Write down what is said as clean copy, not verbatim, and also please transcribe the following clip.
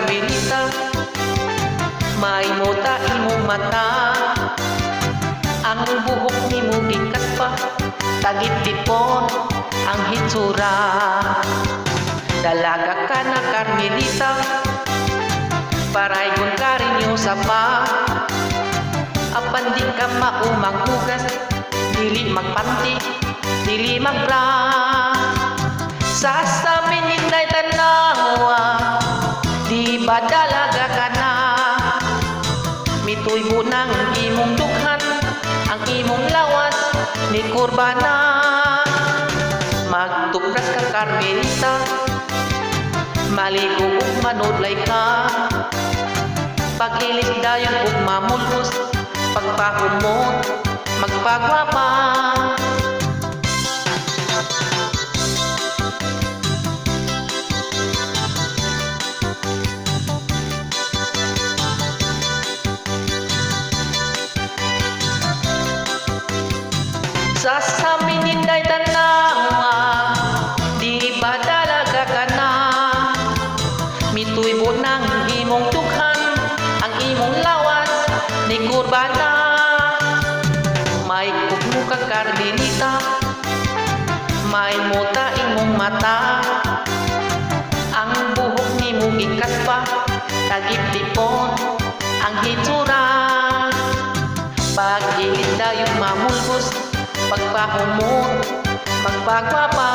Carmelita, may muta imong mata. Ang buhok ni mo gikas pa, tagit tipon ang hitsura. Dalaga ka na Carmelita, paraygon ka rin yung sapa. Apan di ka maumanghugas, dili magpanti, dili magbra. Sasamin hinay tanawa, di ba dalaga ka na? Mituy mo ng imong dughan, ang imong lawas ni kurbana. Magtupras ka Carmelita, maligo ug manudlay ka. Pag-ilis dayon ug mamulhos, pagpahumot, magpagwapa. Sasamin hinday tanawa, di ba dalaga ka na? Mituy mo ng imong dughan, ang imong lawas ni kurbana. May kugmo ka Carmelita, may muta imong mata. Ang buhok ni mo gikas pa, tagip tipon ang hitsura. Pag-ilit dayon mamulbos, pagpahumot, magpagwapa.